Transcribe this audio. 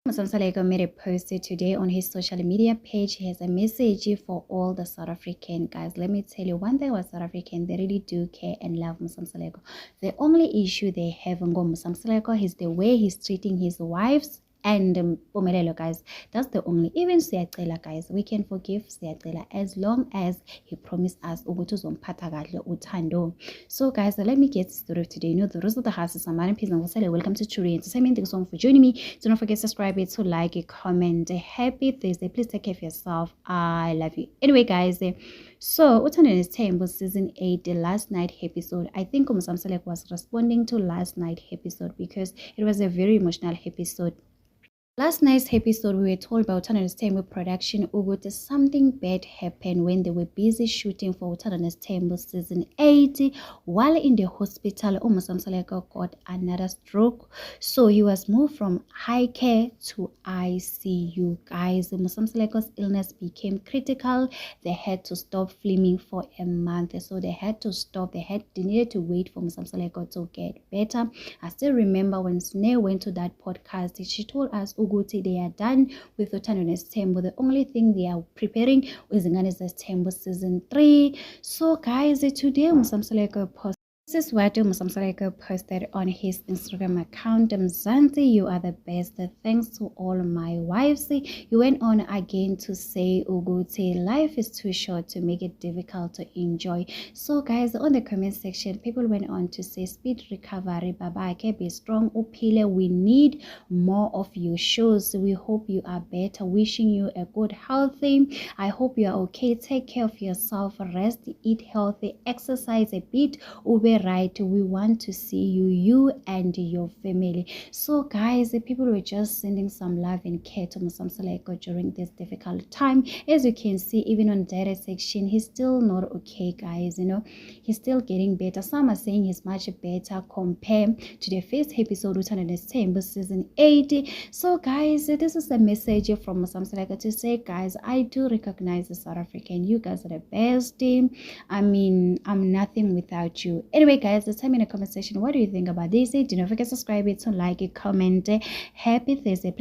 Musamsaleko made a post today on his social media page. He has a message for all the South African guys. Let me tell you one thing about South African, they really do care and love Musamsaleko. The only issue they have on Musamsaleko is the way he's treating his wives and Pumelelo, guys. That's the only. Even Siyacela, guys, we can forgive Siyacela as long as he promised us uthando. So guys, let me get started today. You know the rest of the house is Samara Peace and welcome to Churi Entertainment. Thanks so much for joining me. Do not forget to subscribe, to like, comment. Happy Thursday. Please take care of yourself. I love you. Anyway, guys, so Uthando Nesthembu season 8, the last night episode. I think Musamsaleko was responding to last night episode because it was a very emotional episode. Last night's episode, we were told by Uthando Nesthembu production Uguti something bad happened when they were busy shooting for Uthando Nesthembu season 8. While in the hospital, Musamsaleko got another stroke. So he was moved from high care to ICU. Guys, Musamsaleko's illness became critical. They had to stop filming for a month. So they had to stop. They needed to wait for Musamsaleko to get better. I still remember when Snare went to that podcast, she told us they are done with Uthando Nesthembu. The only thing they are preparing is Ngane Nesthembu season 3. So guys, today Musamsaleko post. This is what Musamsaleko posted on his Instagram account. Mzansi, you are the best. Thanks to all my wives. You went on again to say, Uguti, life is too short to make it difficult to enjoy. So guys, on the comment section, people went on to say, speed recovery, Babake, be strong, Upile. We need more of your shows. We hope you are better. Wishing you a good healthy. I hope you are okay. Take care of yourself. Rest, eat healthy, exercise a bit. Ube right, we want to see you and your family. So guys, the people were just sending some love and care to Musamsaleko during this difficult time. As you can see, even on direct section, he's still not okay, guys. You know, he's still getting better. Some are saying he's much better compared to the first episode Uthando Nesthembu season 8. So guys, this is a message from Musamsaleko to say, guys, I do recognize the South African. You guys are the best team. I mean, I'm nothing without you. Anyway, guys, let's tell me in the comment section, what do you think about this? Do not forget to subscribe, to like, comment. Happy Thursday. Please